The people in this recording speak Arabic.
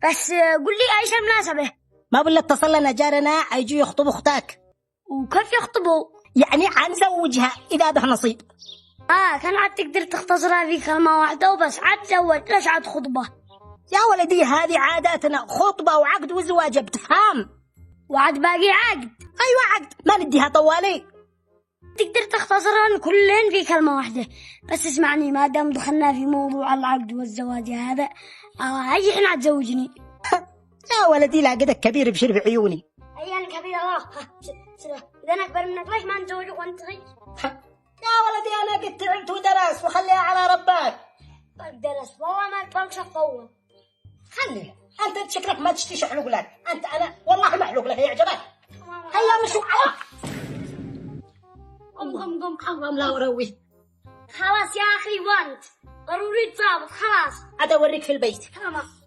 بس قل لي ايش المناسبة؟ ما بالله اتصل لنا جارنا يجوا يخطبوا اختك. وكيف يخطبوا؟ يعني حنزوجها إذا به نصيب. كان عاد تقدر تختصرها في كلمة واحدة وبس، عاد زوج ليش عاد خطبة؟ يا ولدي هذه عاداتنا، خطبة وعقد وزواج بتفهم. وعاد باقي عقد. أيوة عقد، ما نديها طوالي. تقدر تختصرهن كلهن في كلمة واحدة. بس اسمعني، ما دام دخلنا في موضوع العقد والزواج هذا، هاي احنا تزوجني. يا ولدي لا قدك كبير بشر بعيوني. أي أنا كبير الله. إذا أنا أكبر منك ليش ما نتزوجك وأنت صغير؟ يا ولدي أنا قد تعبت ودرس وخليها على ربك. درس والله ما يقبلك شفوه. خليها أنت شكلك ما تشتي شحلوق لك. أنا والله محلوق لك يعجبك. هيا مشوا. قم حرم لا وروي. خلاص يا أخي وانت ضروري تظابط خلاص. أدوريك في البيت. تمام.